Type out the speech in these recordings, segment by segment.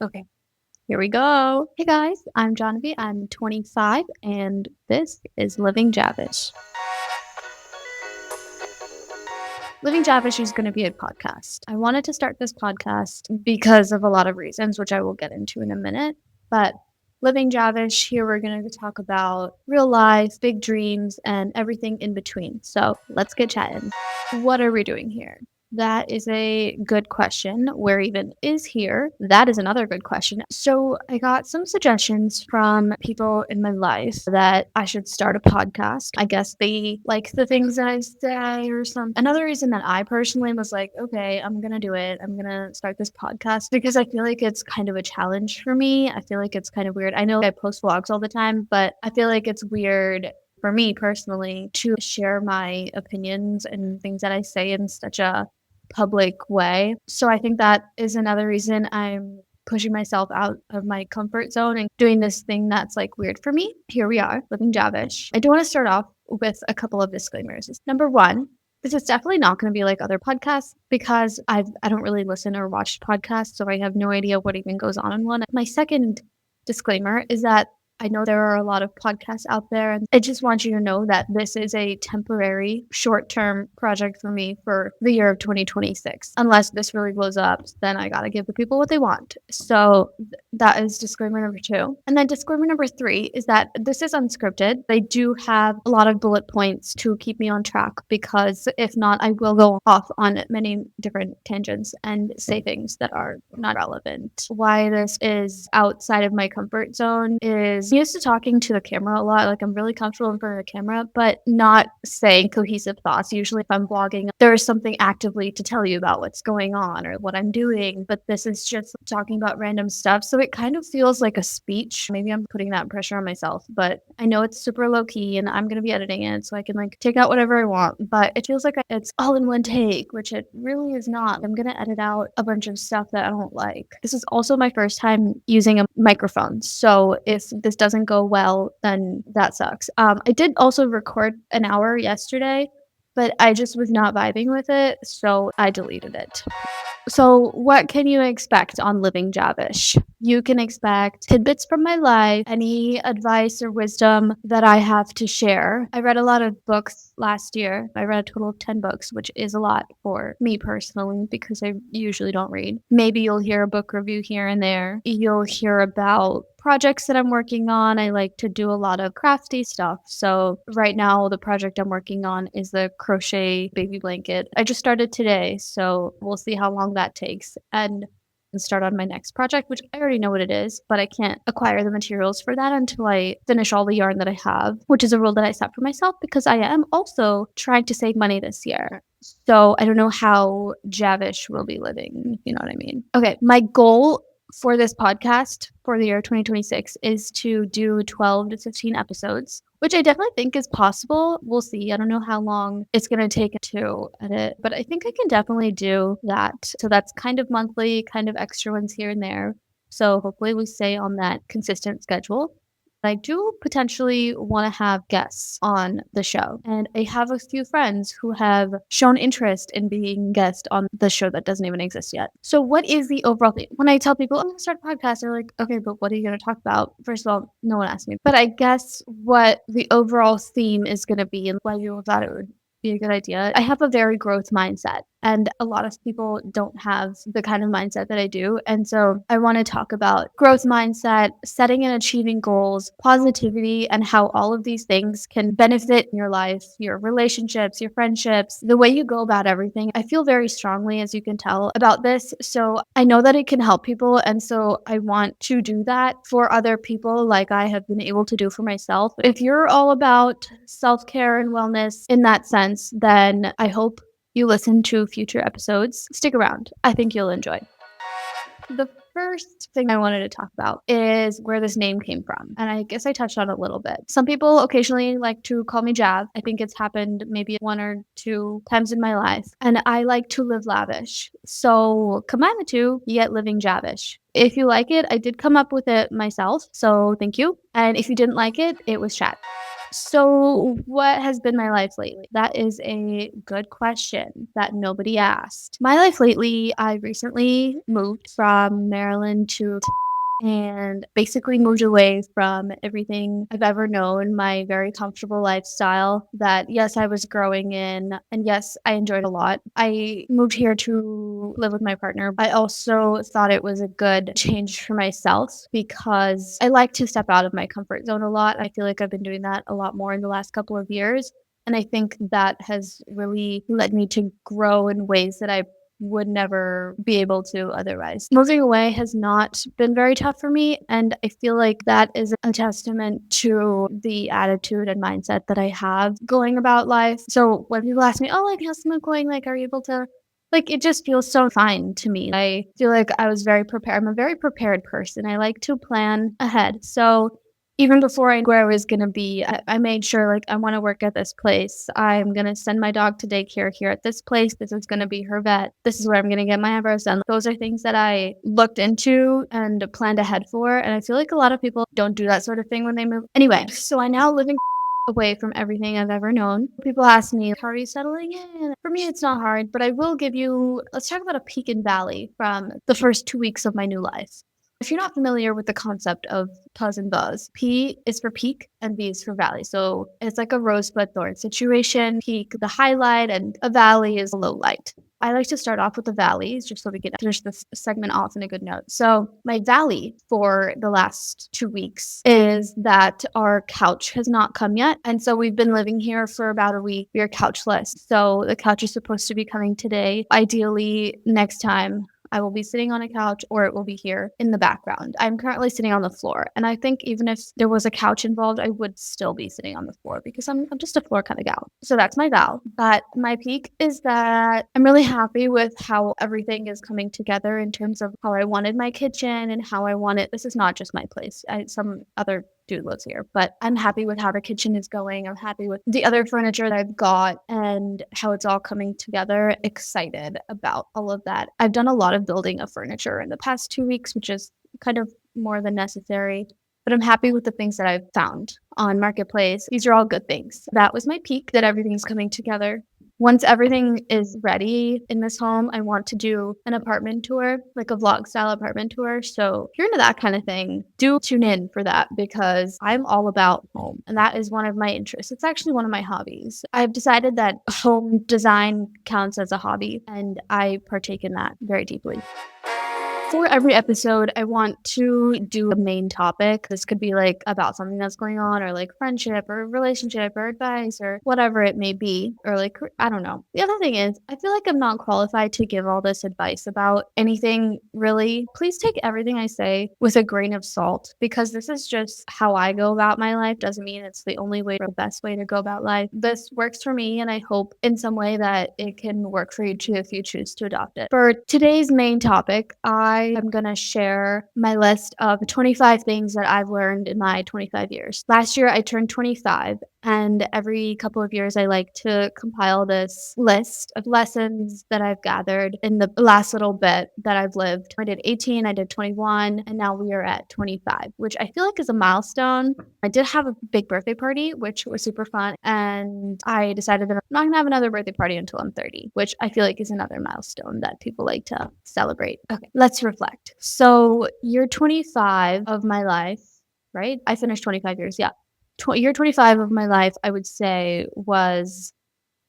Okay, here we go. Hey guys, I'm Johnvi. I'm 25 and this is Living Javish. Living Javish is going to be a podcast. I wanted to start this podcast because of a lot of reasons, which I will get into in a minute. But Living Javish, here we're going to talk about real life, big dreams, and everything in between. So let's get chatting. What are we doing here? That is a good question. Where even is here? That is another good question. So, I got some suggestions from people in my life that I should start a podcast. I guess they like the things that I say or something. Another reason that I personally was like, okay, I'm going to do it. I'm going to start this podcast because I feel like it's kind of a challenge for me. I feel like it's kind of weird. I know I post vlogs all the time, but I feel like it's weird for me personally to share my opinions and things that I say in such a public way. So I think that is another reason I'm pushing myself out of my comfort zone and doing this thing that's like weird for me. Here we are, living Javish. I do want to start off with a couple of disclaimers. Number one, this is definitely not going to be like other podcasts because I don't really listen or watch podcasts, so I have no idea what even goes on in one. My second disclaimer is that I know there are a lot of podcasts out there, and I just want you to know that this is a temporary, short term project for me for the year of 2026. Unless this really blows up, then I gotta give the people what they want. So that is disclaimer number two. And then disclaimer number three is that this is unscripted. I do have a lot of bullet points to keep me on track because if not, I will go off on many different tangents and say things that are not relevant. Why this is outside of my comfort zone is I'm used to talking to the camera a lot. Like I'm really comfortable in front of the camera, but not saying cohesive thoughts. Usually if I'm vlogging, there is something actively to tell you about what's going on or what I'm doing. But this is just talking about random stuff. So it kind of feels like a speech. Maybe I'm putting that pressure on myself, but I know it's super low key and I'm going to be editing it so I can like take out whatever I want. But it feels like it's all in one take, which it really is not. I'm going to edit out a bunch of stuff that I don't like. This is also my first time using a microphone. So if this doesn't go well, then that sucks. I did also record an hour yesterday, but I just was not vibing with it, so I deleted it. So, what can you expect on Living Javish? You can expect tidbits from my life, any advice or wisdom that I have to share. I read a lot of books last year. I read a total of 10 books, which is a lot for me personally because I usually don't read. Maybe you'll hear a book review here and there. You'll hear about projects that I'm working on. I like to do a lot of crafty stuff. So right now the project I'm working on is the crochet baby blanket. I just started today, so we'll see how long that takes and start on my next project, which I already know what it is, but I can't acquire the materials for that until I finish all the yarn that I have, which is a rule that I set for myself because I am also trying to save money this year. So I don't know how Javish will be living, if you know what I mean. Okay, my goal for this podcast for the year 2026 is to do 12 to 15 episodes, which I definitely think is possible. We'll see. I don't know how long it's going to take to edit, but I think I can definitely do that. So that's kind of monthly, kind of extra ones here and there. So hopefully we stay on that consistent schedule. I do potentially want to have guests on the show. And I have a few friends who have shown interest in being guests on the show that doesn't even exist yet. So, what is the overall thing? When I tell people, I'm going to start a podcast, they're like, okay, but what are you going to talk about? First of all, no one asked me. But I guess what the overall theme is going to be and why you thought it would be a good idea. I have a very growth mindset. And a lot of people don't have the kind of mindset that I do. And so I want to talk about growth mindset, setting and achieving goals, positivity, and how all of these things can benefit your life, your relationships, your friendships, the way you go about everything. I feel very strongly, as you can tell, about this. So I know that it can help people. And so I want to do that for other people like I have been able to do for myself. If you're all about self-care and wellness in that sense, then I hope you listen to future episodes. Stick around. I think you'll enjoy. The first thing I wanted to talk about is where this name came from. And I guess I touched on it a little bit. Some people occasionally like to call me Jav. I think it's happened maybe one or two times in my life. And I like to live lavish. So combine the two, you get living Javish. If you like it, I did come up with it myself. So thank you. And if you didn't like it, it was chat. So, what has been my life lately? That is a good question that nobody asked. My life lately, I recently moved from Maryland to and basically moved away from everything I've ever known, my very comfortable lifestyle that, yes, I was growing in, and yes, I enjoyed a lot. I moved here to live with my partner. I also thought it was a good change for myself because I like to step out of my comfort zone a lot. I feel like I've been doing that a lot more in the last couple of years. And I think that has really led me to grow in ways that I would never be able to otherwise. Moving away has not been very tough for me, and I feel like that is a testament to the attitude and mindset that I have going about life. So when people ask me, "Oh, like how's the move going? Like, are you able to?" Like it just feels so fine to me. I feel like I was very prepared. I'm a very prepared person. I like to plan ahead. So even before I knew where I was gonna be, I made sure, like, I wanna work at this place. I'm gonna send my dog to daycare here at this place. This is gonna be her vet. This is where I'm gonna get my eyebrows done. Those are things that I looked into and planned ahead for, and I feel like a lot of people don't do that sort of thing when they move. Anyway, so I now live in away from everything I've ever known. People ask me, "How are you settling in?" For me, it's not hard, but I will give you let's talk about a peak and valley from the first 2 weeks of my new life. If you're not familiar with the concept of pause and buzz, P is for peak and V is for valley. So it's like a rosebud thorn situation. Peak, the highlight, and a valley is a low light. I like to start off with the valleys just so we can finish this segment off in a good note. So, my valley for the last 2 weeks is that our couch has not come yet. And so, we've been living here for about a week. We are couchless. So, the couch is supposed to be coming today. Ideally, next time I will be sitting on a couch or it will be here in the background. I'm currently sitting on the floor. And I think even if there was a couch involved, I would still be sitting on the floor because I'm just a floor kind of gal. So that's my val. But my peak is that I'm really happy with how everything is coming together in terms of how I wanted my kitchen and how I wanted this is not just my place. Some other dude lives here, but I'm happy with how the kitchen is going. I'm happy with the other furniture that I've got and how it's all coming together. Excited about all of that. I've done a lot of building of furniture in the past 2 weeks, which is kind of more than necessary. But I'm happy with the things that I've found on Marketplace. These are all good things. That was my peak, that everything's coming together. Once everything is ready in this home, I want to do an apartment tour, like a vlog style apartment tour. So if you're into that kind of thing, do tune in for that because I'm all about home. And that is one of my interests. It's actually one of my hobbies. I've decided that home design counts as a hobby, and I partake in that very deeply. For every episode, I want to do a main topic. This could be like about something that's going on, or like friendship, or relationship, or advice, or whatever it may be, or like, I don't know. The other thing is, I feel like I'm not qualified to give all this advice about anything really. Please take everything I say with a grain of salt because this is just how I go about my life. Doesn't mean it's the only way or the best way to go about life. This works for me, and I hope in some way that it can work for you too if you choose to adopt it. For today's main topic, I am going to share my list of 25 things that I've learned in my 25 years. Last year, I turned 25, and every couple of years, I like to compile this list of lessons that I've gathered in the last little bit that I've lived. I did 18, I did 21, and now we are at 25, which I feel like is a milestone. I did have a big birthday party, which was super fun, and I decided that I'm not going to have another birthday party until I'm 30, which I feel like is another milestone that people like to celebrate. Okay, let's reflect. So, year 25 of my life, right? I finished 25 years, yeah. Year 25 of my life, I would say, was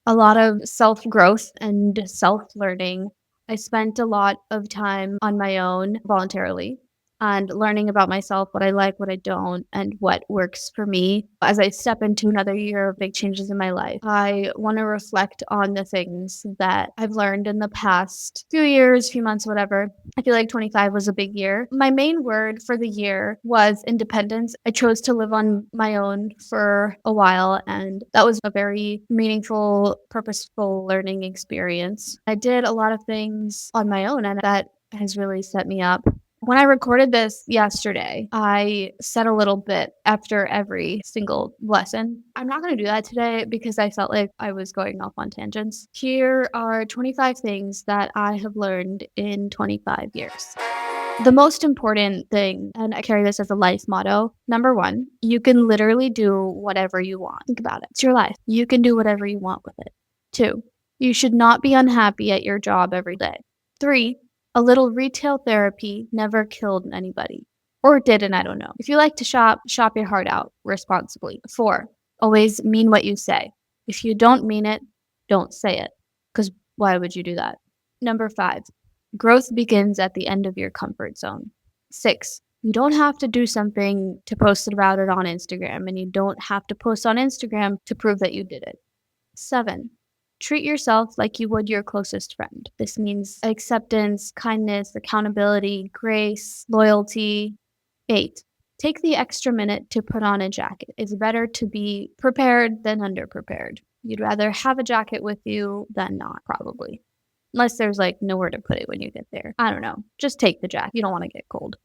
a lot of self growth and self learning. I spent a lot of time on my own voluntarily and learning about myself, what I like, what I don't, and what works for me. As I step into another year of big changes in my life, I want to reflect on the things that I've learned in the past few years, few months, whatever. I feel like 25 was a big year. My main word for the year was independence. I chose to live on my own for a while, and that was a very meaningful, purposeful learning experience. I did a lot of things on my own, and that has really set me up. When I recorded this yesterday, I said a little bit after every single lesson. I'm not going to do that today because I felt like I was going off on tangents. Here are 25 things that I have learned in 25 years. The most important thing, and I carry this as a life motto, number one, you can literally do whatever you want. Think about it. It's your life. You can do whatever you want with it. Two, you should not be unhappy at your job every day. Three, a little retail therapy never killed anybody. Or it didn't, I don't know. If you like to shop, shop your heart out responsibly. Four, always mean what you say. If you don't mean it, don't say it. Because why would you do that? Number five, growth begins at the end of your comfort zone. Six, you don't have to do something to post about it on Instagram, and you don't have to post on Instagram to prove that you did it. Seven, treat yourself like you would your closest friend. This means acceptance, kindness, accountability, grace, loyalty. Eight, take the extra minute to put on a jacket. It's better to be prepared than underprepared. You'd rather have a jacket with you than not, probably. Unless there's like nowhere to put it when you get there. I don't know. Just take the jacket. You don't want to get cold.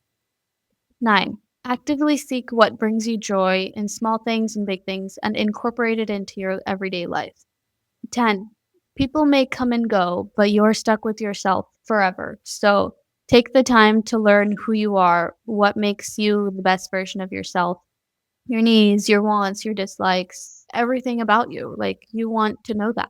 9. Actively seek what brings you joy in small things and big things and incorporate it into your everyday life. 10. People may come and go, but you're stuck with yourself forever. So take the time to learn who you are, what makes you the best version of yourself, your needs, your wants, your dislikes, everything about you. Like, you want to know that.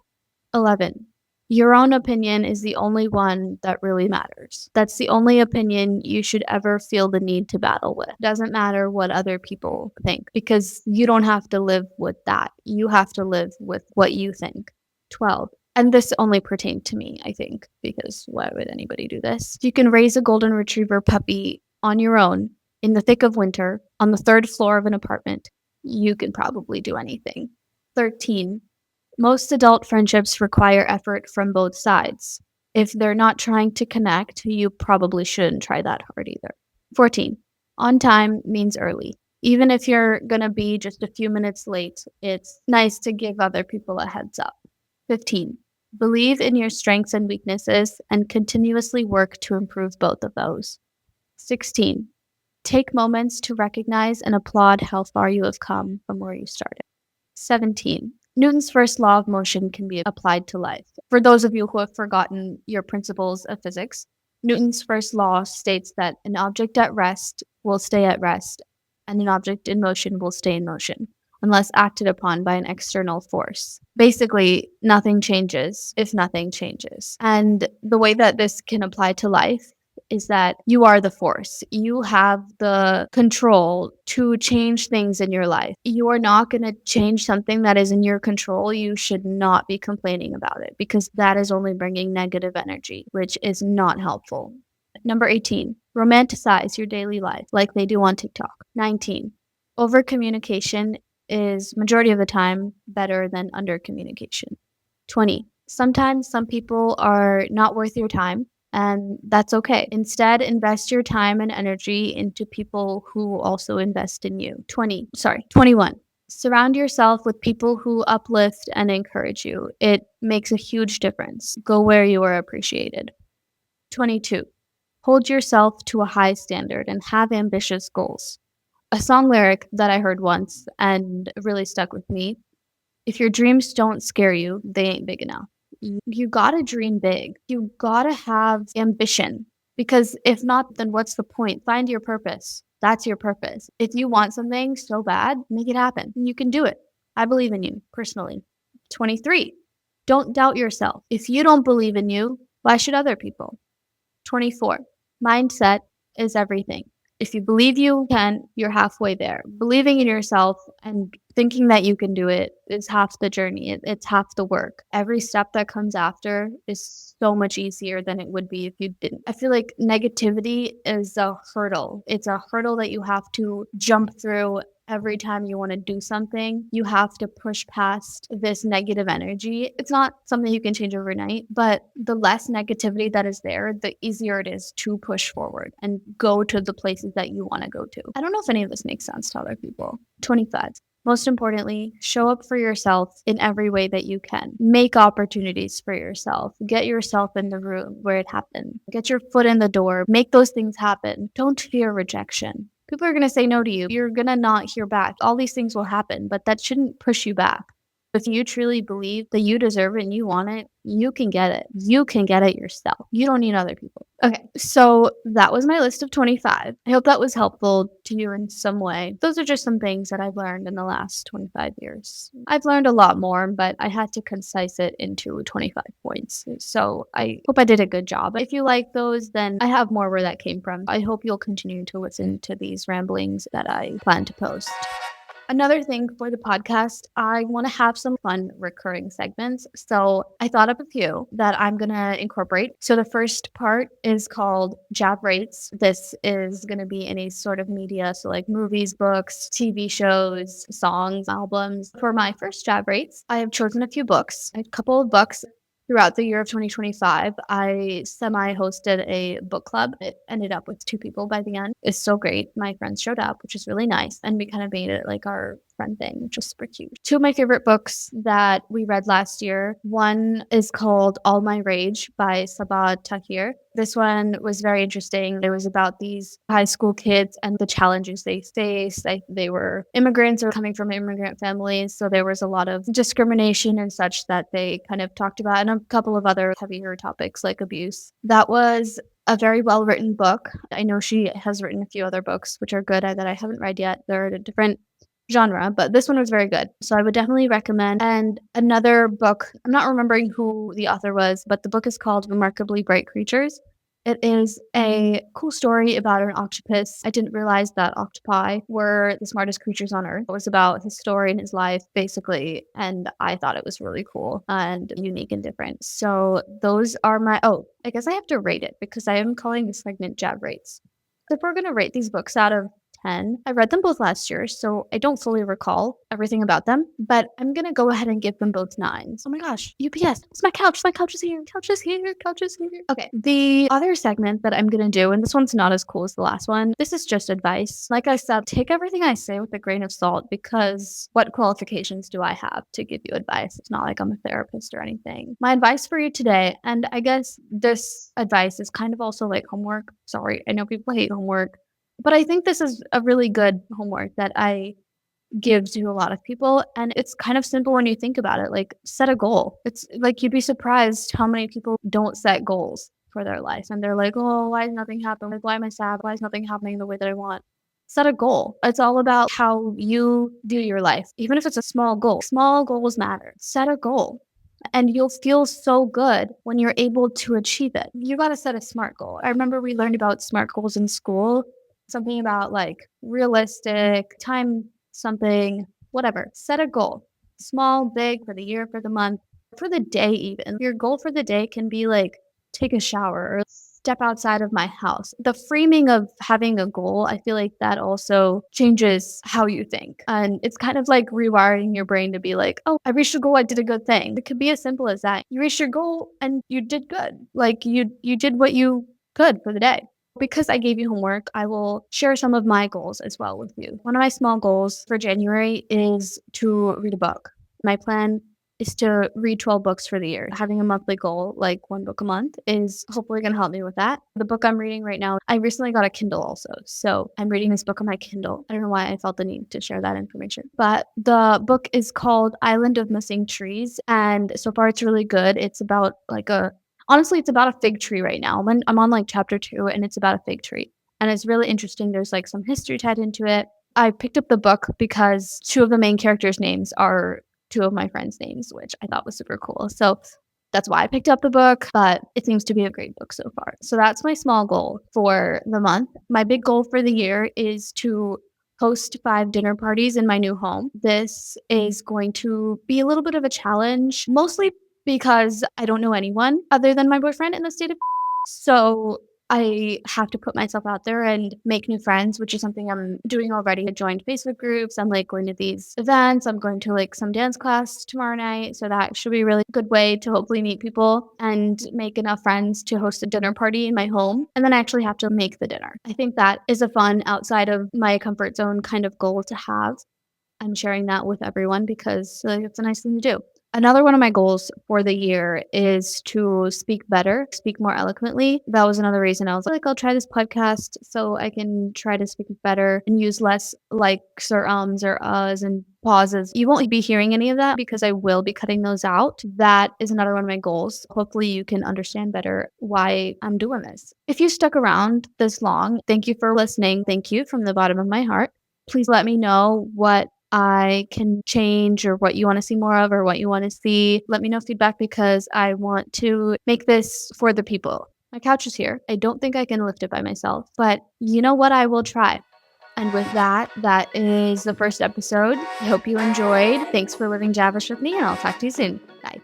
11. Your own opinion is the only one that really matters. That's the only opinion you should ever feel the need to battle with. Doesn't matter what other people think, because you don't have to live with that. You have to live with what you think. 12. And this only pertained to me, I think, because why would anybody do this? You can raise a golden retriever puppy on your own in the thick of winter on the third floor of an apartment. You can probably do anything. 13. Most adult friendships require effort from both sides. If they're not trying to connect, you probably shouldn't try that hard either. 14. On time means early. Even if you're going to be just a few minutes late, it's nice to give other people a heads up. 15. Believe in your strengths and weaknesses and continuously work to improve both of those. 16. Take moments to recognize and applaud how far you have come from where you started. 17. Newton's first law of motion can be applied to life. For those of you who have forgotten your principles of physics, Newton's first law states that an object at rest will stay at rest, and an object in motion will stay in motion, unless acted upon by an external force. Basically, nothing changes if nothing changes. And the way that this can apply to life is that you are the force. You have the control to change things in your life. You are not going to change something that is in your control. You should not be complaining about it, because that is only bringing negative energy, which is not helpful. Number 18, romanticize your daily life like they do on TikTok. 19, over communication is majority of the time better than under communication. 20, sometimes some people are not worth your time, and that's okay. Instead, invest your time and energy into people who also invest in you. 21. Surround yourself with people who uplift and encourage you. It makes a huge difference. Go where you are appreciated. 22. Hold yourself to a high standard and have ambitious goals. A song lyric that I heard once and really stuck with me: if your dreams don't scare you, they ain't big enough. You gotta dream big. You gotta have ambition, because if not, then what's the point? Find your purpose. That's your purpose. If you want something so bad, make it happen. You can do it. I believe in you, personally. 23. Don't doubt yourself. If you don't believe in you, why should other people? 24. Mindset is everything. If you believe you can, you're halfway there. Believing in yourself and thinking that you can do it is half the journey. It's half the work. Every step that comes after is so much easier than it would be if you didn't. I feel like negativity is a hurdle. It's a hurdle that you have to jump through. Every time you want to do something, you have to push past this negative energy. It's not something you can change overnight, but the less negativity that is there, the easier it is to push forward and go to the places that you want to go to. I don't know if any of this makes sense to other people. 25. Most importantly, show up for yourself in every way that you can. Make opportunities for yourself. Get yourself in the room where it happened. Get your foot in the door. Make those things happen. Don't fear rejection. People are going to say no to you. You're going to not hear back. All these things will happen, but that shouldn't push you back. If you truly believe that you deserve it and you want it, you can get it. You can get it yourself. You don't need other people. Okay, so that was my list of 25. I hope that was helpful to you in some way. Those are just some things that I've learned in the last 25 years. I've learned a lot more, but I had to concise it into 25 points. So I hope I did a good job. If you like those, then I have more where that came from. I hope you'll continue to listen to these ramblings that I plan to post. Another thing for the podcast, I want to have some fun recurring segments. So I thought of a few that I'm going to incorporate. So the first part is called Jab Rates. This is going to be any sort of media. So like movies, books, TV shows, songs, albums. For my first Jab Rates, I have chosen a few books, a couple of books. Throughout the year of 2025, I semi-hosted a book club. It ended up with 2 people by the end. It's so great. My friends showed up, which is really nice, and we kind of made it like our friend thing, which was super cute. 2 of my favorite books that we read last year. One is called All My Rage by Sabah Tahir. This one was very interesting. It was about these high school kids and the challenges they faced. They were immigrants or coming from immigrant families, so there was a lot of discrimination and such that they kind of talked about, and a couple of other heavier topics like abuse. That was a very well-written book. I know she has written a few other books which are good that I haven't read yet. They're a different genre, but this one was very good. So I would definitely recommend. And another book, I'm not remembering who the author was, but the book is called Remarkably Bright Creatures. It is a cool story about an octopus. I didn't realize that octopi were the smartest creatures on earth. It was about his story and his life, basically, and I thought it was really cool and unique and different. So those are I guess I have to rate it because I am calling this segment Jab Rates. If we're going to rate these books out of 10. I read them both last year, so I don't fully recall everything about them, but I'm going to go ahead and give them both 9s. Oh my gosh, UPS, it's my couch. My couch is here. Couch is here. Couch is here. Okay, the other segment that I'm going to do, and this one's not as cool as the last one, this is just advice. Like I said, take everything I say with a grain of salt because what qualifications do I have to give you advice? It's not like I'm a therapist or anything. My advice for you today, and I guess this advice is kind of also like homework. Sorry, I know people hate homework. But I think this is a really good homework that I give to a lot of people, and it's kind of simple when you think about it, like, set a goal. It's like, you'd be surprised how many people don't set goals for their life, and they're like, "Oh, why is nothing happening? Like, why am I sad? Why is nothing happening the way that I want?" Set a goal. It's all about how you do your life, even if it's a small goal. Small goals matter. Set a goal. And you'll feel so good when you're able to achieve it. You got to set a SMART goal. I remember we learned about SMART goals in school. Something about like realistic, time something, whatever. Set a goal. Small, big, for the year, for the month, for the day even. Your goal for the day can be like take a shower or step outside of my house. The framing of having a goal, I feel like that also changes how you think. And it's kind of like rewiring your brain to be like, oh, I reached a goal, I did a good thing. It could be as simple as that. You reached your goal and you did good. Like you did what you could for the day. Because I gave you homework, I will share some of my goals as well with you. One of my small goals for January is to read a book. My plan is to read 12 books for the year. Having a monthly goal, like 1 book a month, is hopefully going to help me with that. The book I'm reading right now, I recently got a Kindle also. So I'm reading this book on my Kindle. I don't know why I felt the need to share that information. But the book is called Island of Missing Trees. And so far it's really good. It's about honestly, it's about a fig tree right now. I'm on like chapter 2 and it's about a fig tree. And it's really interesting. There's like some history tied into it. I picked up the book because 2 of the main characters' names are 2 of my friends' names, which I thought was super cool. So that's why I picked up the book, but it seems to be a great book so far. So that's my small goal for the month. My big goal for the year is to host 5 dinner parties in my new home. This is going to be a little bit of a challenge, mostly because I don't know anyone other than my boyfriend in the state of so I have to put myself out there and make new friends, which is something I'm doing already. I joined Facebook groups. I'm like going to these events. I'm going to like some dance class tomorrow night. So that should be a really good way to hopefully meet people and make enough friends to host a dinner party in my home. And then I actually have to make the dinner. I think that is a fun outside of my comfort zone kind of goal to have. I'm sharing that with everyone because it's a nice thing to do. Another one of my goals for the year is to speak better, speak more eloquently. That was another reason I was like, I'll try this podcast so I can try to speak better and use less likes or ums or uhs and pauses. You won't be hearing any of that because I will be cutting those out. That is another one of my goals. Hopefully, you can understand better why I'm doing this. If you stuck around this long, thank you for listening. Thank you from the bottom of my heart. Please let me know what I can change or what you want to see more of or what you want to see. Let me know feedback because I want to make this for the people. My couch is here. I don't think I can lift it by myself, but you know what? I will try. And with that, that is the first episode. I hope you enjoyed. Thanks for living Javish with me, and I'll talk to you soon. Bye.